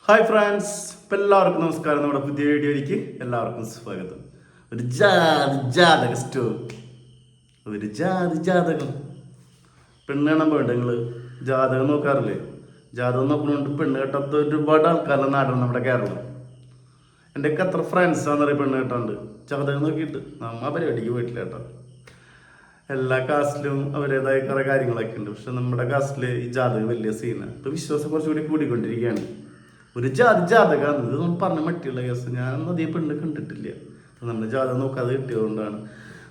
Hi friends, ഇപ്പം എല്ലാവർക്കും നമസ്കാരം. നമ്മുടെ പുതിയ വീഡിയോയിലേക്ക് എല്ലാവർക്കും സ്വാഗതം. ഒരു ജാതക സ്റ്റോറി, ഒരു ജാതകം. പെണ്ണ് കാണാൻ പോയിട്ട് നിങ്ങൾ ജാതകം നോക്കാറില്ലേ? ജാതകം നോക്കണോണ്ട് പെണ്ണ് കേട്ടാത്ത ഒരുപാട് ആൾക്കാരുടെ നാടാണ് നമ്മുടെ കേരളം. എൻ്റെയൊക്കെ എത്ര ഫ്രണ്ട്സാണെന്നറിയാം പെണ്ണ് കേട്ടാണ്ട് ജാതകം നോക്കിയിട്ട്. പരിപാടിക്ക് പോയിട്ടില്ല കേട്ടോ. എല്ലാ കാസ്റ്റിലും അവരുടേതായ കുറേ കാര്യങ്ങളൊക്കെ ഉണ്ട്. പക്ഷെ നമ്മുടെ കാസ്റ്റിൽ ഈ ജാതകം വലിയ സീനാണ്. ഇപ്പോൾ വിശ്വാസം കുറച്ചുകൂടി കൂടിക്കൊണ്ടിരിക്കുകയാണ്. ഒരു ജാതകമാണ് ഇത്. നമ്മൾ പറഞ്ഞ മറ്റുള്ള കേസ് ഞാനൊന്നും അധികം പെണ്ണ് കണ്ടിട്ടില്ല. നമ്മുടെ ജാതകം നോക്കാതെ കിട്ടിയതുകൊണ്ടാണ്.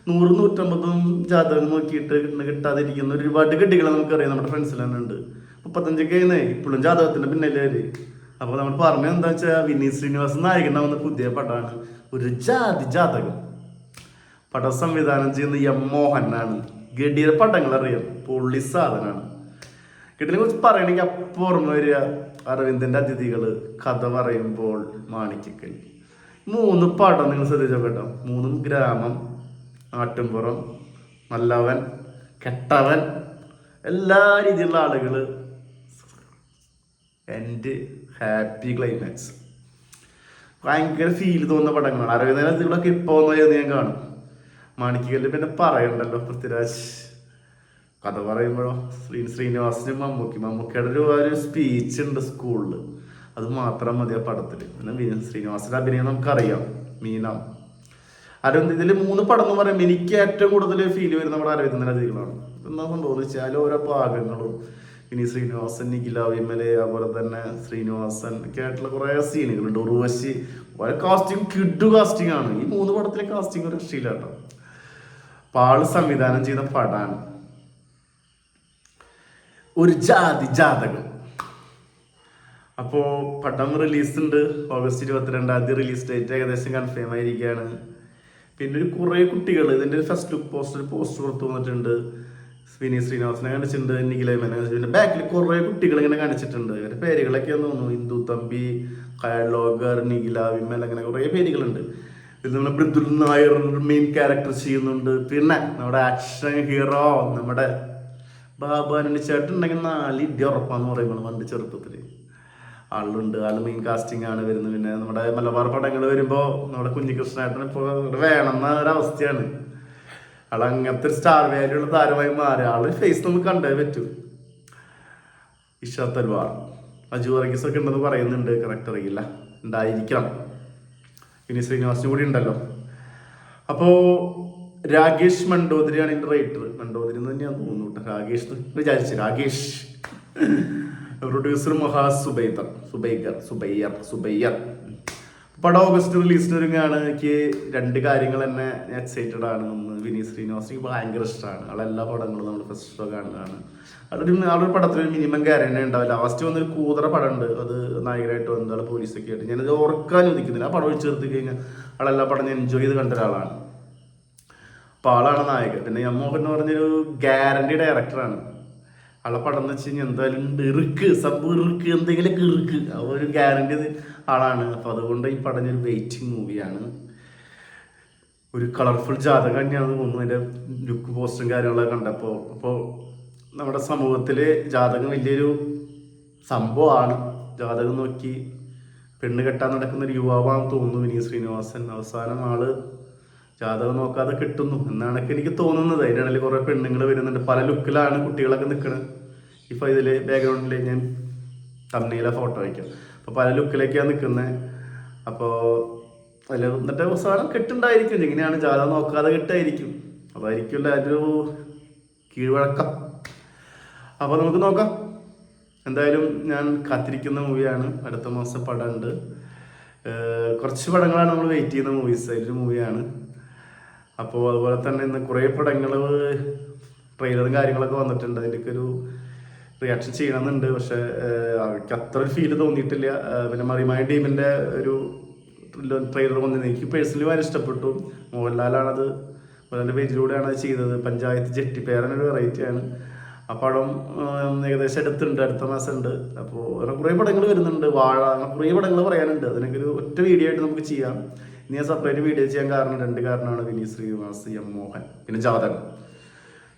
100-150 ജാതകം നോക്കിയിട്ട് കിട്ടാതിരിക്കുന്ന ഒരുപാട് കുട്ടികളെ നമുക്കറിയാം. നമ്മുടെ ഫ്രണ്ട്സിൽ തന്നെ ഉണ്ട്. 35 കഴിഞ്ഞേ ഇപ്പോഴും ജാതകത്തിന്റെ പിന്നല്ലേ അവര്. അപ്പോൾ നമ്മൾ പറഞ്ഞത് എന്താ വെച്ചാൽ വിനീത് ശ്രീനിവാസൻ നായകനാവുന്ന പുതിയ പടമാണ് ഒരു ജാതകം. പടം സംവിധാനം ചെയ്യുന്ന എം മോഹനാണ്. ഗഡിയുടെ പടങ്ങൾ അറിയാം, പൊള്ളി സാധനമാണ്. ഗഡിനെ കുറിച്ച് പറയണമെങ്കിൽ അപ്പോൾ ഓർമ്മ വരിക അരവിന്ദന്റെ അതിഥികള്, കഥ പറയുമ്പോൾ, മാണിക്കക്കൽ. 3 പടം നിങ്ങൾ ശ്രദ്ധിച്ചോ കേട്ടോ. 3 ഗ്രാമം, നാട്ടുംപുറം, നല്ലവൻ, കെട്ടവൻ, എല്ലാ രീതിയിലുള്ള ആളുകള്. എൻ്റെ ഹാപ്പി ക്ലൈമാക്സ്, ഭയങ്കര ഫീൽ തോന്നുന്ന പടങ്ങളാണ്. അരവിന്ദന്റെ അതിഥികളൊക്കെ ഇപ്പോൾ ഞാൻ കാണും. മാണിക്കക്കല്ല് പിന്നെ പറയണ്ടല്ലോ, പൃഥ്വിരാജ്. കഥ പറയുമ്പോഴോ ശ്രീനിവാസനും മമ്മൂക്കയുടെ ഒരു സ്പീച്ച് ഉണ്ട് സ്കൂളിൽ, അത് മാത്രം മതി ആ പടത്തിൽ. പിന്നെ ശ്രീനിവാസന്റെ അഭിനയം നമുക്കറിയാം. മീന, അരവിന്ദ്. ഇതിൽ 3 പടം എന്ന് പറയുമ്പോൾ എനിക്ക് ഏറ്റവും കൂടുതൽ ഫീൽ വരുന്ന നമ്മുടെ അരവിന്ദന്റെ അതിഥികളാണ്. എന്താ സംഭവം എന്ന് വെച്ചാൽ ഓരോ ഭാഗങ്ങളും ഇനി ശ്രീനിവാസൻ, നിഖില വിമല്, അതുപോലെ തന്നെ ശ്രീനിവാസൻ ഒക്കെ ആയിട്ടുള്ള കുറേ സീനുകളുണ്ട്. ഉർവശി, വളരെ കാസ്റ്റിംഗ്, കിഡു കാസ്റ്റിംഗ് ആണ്. ഈ 3 പടത്തിലെ കാസ്റ്റിംഗ് ഒരു രക്ഷയില്ല കേട്ടോ. പാള് സംവിധാനം ചെയ്ത പടമാണ് ഒരു ജാതകം. അപ്പോൾ പടം റിലീസ് ഉണ്ട്. ഓഗസ്റ്റ് 22 റിലീസ് ഡേറ്റ് ഏകദേശം കൺഫേം ആയിരിക്കുകയാണ്. പിന്നെ ഒരു കുറേ കുട്ടികൾ ഇതിൻ്റെ ഫസ്റ്റ് ലുക്ക് പോസ്റ്റർ പുറത്തു വന്നിട്ടുണ്ട്. വിനീത് ശ്രീനിവാസനെ കാണിച്ചിട്ടുണ്ട്, നിഖില വിമലിനെ കാണിച്ചിട്ടുണ്ട്. പിന്നെ ബാക്കിൽ കുറേ കുട്ടികൾ ഇങ്ങനെ കാണിച്ചിട്ടുണ്ട്. ഇവരുടെ പേരുകളൊക്കെ തോന്നുന്നു, ഇന്ദു തമ്പി, കയലോഗർ, നിഖില വിമൽ, അങ്ങനെ കുറേ പേരുകളുണ്ട്. ഇതിൽ നമ്മുടെ മൃദുൽ നായർ മെയിൻ ക്യാരക്ടർ ചെയ്യുന്നുണ്ട്. പിന്നെ നമ്മുടെ ആക്ഷൻ ഹീറോ നമ്മുടെ ബാബുവിൻ്റെ ചേട്ടനുണ്ടെങ്കിൽ 4 ഇടി ഉറപ്പാന്ന് പറയുമ്പോൾ പണ്ട് ചെറുപ്പത്തിൽ ആളുണ്ട്. ആള് മെയിൻ കാസ്റ്റിംഗ് ആണ് വരുന്നത്. പിന്നെ നമ്മുടെ മലബാർ പടങ്ങൾ വരുമ്പോൾ നമ്മുടെ കുഞ്ഞികൃഷ്ണേട്ടൻ ഇപ്പോൾ വേണമെന്ന ഒരവസ്ഥയാണ്. ആൾ അങ്ങനത്തെ ഒരു സ്റ്റാർ വാല്യൂ ഉള്ള താരമായി മാറി. ആള് ഫേസ് നമുക്ക് കണ്ടേ പറ്റൂ. ഇഷാ തൽവാർ, അജു വർഗീസ് ഒക്കെ ഉണ്ടെന്ന് പറയുന്നുണ്ട്, കറക്റ്റ് അറിയില്ല, ഉണ്ടായിരിക്കണം. പിന്നെ ശ്രീനിവാസിനും കൂടി ഉണ്ടല്ലോ. അപ്പോൾ രാകേഷ് മണ്ടോദരിയാണ് ഇതിൻ്റെ റൈറ്റർ. മണ്ടോദരി എന്ന് തന്നെയാണ് തോന്നുന്നു കേട്ടോ. രാകേഷ് വിചാരിച്ചു, രാകേഷ്. പ്രൊഡ്യൂസർ സുബയ്യർ. പടം ഓഗസ്റ്റ് റിലീസിന് ഒരുങ്ങാണ്. എനിക്ക് 2 കാര്യങ്ങൾ തന്നെ ഞാൻ എക്സൈറ്റഡ് ആണ്. ഒന്ന്, വിനീത് ശ്രീനിവാസൻ എനിക്ക് ഭയങ്കര ഇഷ്ടമാണ്. ആളെല്ലാ പടങ്ങളും നമ്മൾ ഫസ്റ്റ് ഷോ കാണുന്നതാണ്. ആളൊരു പടത്തിൽ മിനിമം ഗ്യാരണ്ടി ഉണ്ടാവും. ലാസ്റ്റ് വന്നൊരു കൂതറ പടമുണ്ട്, അത് നായകനായിട്ട് വന്ന ആൾ പോലീസൊക്കെ ആയിട്ട്. ഞാനത് ഓർക്കാൻ ചോദിക്കുന്നില്ല. ആ പടം ഒഴിച്ച് ചേർത്ത് കഴിഞ്ഞാൽ ആളെല്ലാ പടം ഞാൻ എൻജോയ് ചെയ്ത് കണ്ട ഒരാളാണ്. അപ്പോൾ ആളാണ് നായകൻ. പിന്നെ എം മോഹൻ എന്ന് പറഞ്ഞൊരു ഗ്യാരണ്ടി ഡയറക്ടറാണ്. ആളെ പടം എന്ന് വെച്ച് കഴിഞ്ഞാൽ എന്തായാലും ഇറുക്ക് എന്തെങ്കിലുമൊക്കെ ഇറുക്ക് ആ ഒരു ഗ്യാരണ്ടി ആളാണ്. അപ്പോൾ അതുകൊണ്ട് ഈ പടം ഒരു വെയിറ്റിംഗ് മൂവിയാണ്. ഒരു കളർഫുൾ ജാതകം തന്നെയാണെന്ന് തോന്നുന്നു അതിൻ്റെ ലുക്ക് പോസ്റ്റും കാര്യങ്ങളൊക്കെ കണ്ടപ്പോൾ. അപ്പോൾ നമ്മുടെ സമൂഹത്തിൽ ജാതകം വലിയൊരു സംഭവമാണ്. ജാതകം നോക്കി പെണ്ണ് കെട്ടാൻ നടക്കുന്ന ഒരു യുവാവാണെന്ന് തോന്നുന്നു വിനീത് ശ്രീനിവാസൻ. അവസാനം ആള് ജാതകം നോക്കാതെ കിട്ടുന്നു എന്നാണ് എനിക്ക് തോന്നുന്നത്. അതിൻ്റെ ഇടയിൽ കുറേ പെണ്ണുങ്ങൾ വരുന്നുണ്ട്. പല ലുക്കിലാണ് കുട്ടികളൊക്കെ നിൽക്കുന്നത്. ഇപ്പോൾ ഇതിൽ ബാക്ക്ഗ്രൗണ്ടിൽ ഞാൻ തമ്മിലെ ഫോട്ടോ വയ്ക്കാം. അപ്പോൾ പല ലുക്കിലേക്കാണ് നിൽക്കുന്നത്. അപ്പോൾ അതിൽ എന്നിട്ട് അവസാനം കെട്ടുണ്ടായിരിക്കും. ഇങ്ങനെയാണ് ജാതകം നോക്കാതെ കിട്ടായിരിക്കും. അതായിരിക്കില്ല ഒരു കീഴ്വഴക്കം. അപ്പോൾ നമുക്ക് നോക്കാം. എന്തായാലും ഞാൻ കാത്തിരിക്കുന്ന മൂവിയാണ്. അടുത്ത മാസം പടമുണ്ട്. കുറച്ച് പടങ്ങളാണ് നമ്മൾ വെയിറ്റ് ചെയ്യുന്ന മൂവീസ്. അതിലൊരു മൂവിയാണ്. അപ്പോൾ അതുപോലെ തന്നെ ഇന്ന് കുറേ പടങ്ങൾ ട്രെയിലറും കാര്യങ്ങളൊക്കെ വന്നിട്ടുണ്ട്. അതിൻ്റെയൊക്കെ ഒരു റിയാക്ഷൻ ചെയ്യണമെന്നുണ്ട്. പക്ഷേ അവർക്ക് അത്ര ഒരു ഫീല് തോന്നിയിട്ടില്ല. പിന്നെ മറിമായ ടീമിൻ്റെ ഒരു ട്രെയിലർ വന്നിരുന്നത് എനിക്ക് പേഴ്സണലി വളരെ ഇഷ്ടപ്പെട്ടു. മോഹൻലാലാണത്, മോഹൻലാലിൻ്റെ പേജിലൂടെയാണ് അത് ചെയ്തത്. പഞ്ചായത്ത് ജെട്ടി പേരനൊരു വെറൈറ്റിയാണ്. ആ പടം ഏകദേശം അടുത്തുണ്ട്, അടുത്ത മാസം ഉണ്ട്. അപ്പോൾ അങ്ങനെ കുറേ പടങ്ങൾ വരുന്നുണ്ട്. വാഴ, അങ്ങനെ കുറേ പടങ്ങൾ പറയാനുണ്ട്. അതിനൊക്കെ ഒരു ഒറ്റ വീഡിയോ ആയിട്ട് നമുക്ക് ചെയ്യാം. ഇനി ഞാൻ സെപ്പറേറ്റ് വീഡിയോ ചെയ്യാൻ കാരണം 2 കാരണമാണ്. വിനീത് ശ്രീനിവാസ്, എം മോഹൻ, പിന്നെ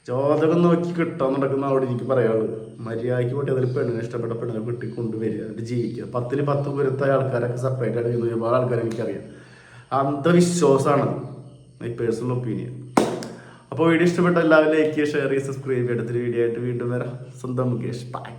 ജാതകം നോക്കി കിട്ടാൻ നടക്കുന്ന അവിടെ എനിക്ക് പറയാനുള്ളത് മര്യാദയ്ക്ക് പോയിട്ട് അതിൽ പെണ്ണിനെ ഇഷ്ടപ്പെട്ട പെണ്ണിനെ കിട്ടി കൊണ്ടുവരിക എന്നിട്ട് ജീവിക്കുക 10 പുരത്തായ ആൾക്കാരൊക്കെ സെപ്പറേറ്റ് ആയിട്ട് ചെയ്യുന്ന ഒരുപാട് ആൾക്കാരെ എനിക്കറിയാം. അന്ധവിശ്വാസമാണ് മൈ പേഴ്സണൽ ഒപ്പീനിയൻ. അപ്പോൾ വീഡിയോ ഇഷ്ടപ്പെട്ട എല്ലാവരും ലൈക്ക് ചെയ്യുക, ഷെയർ ചെയ്യുക, സബ്സ്ക്രൈബ് ചെയ്യുക. അടുത്തൊരു വീഡിയോ ആയിട്ട് വീണ്ടും വരാം. സ്വന്തം മുകേഷ്. ബൈ.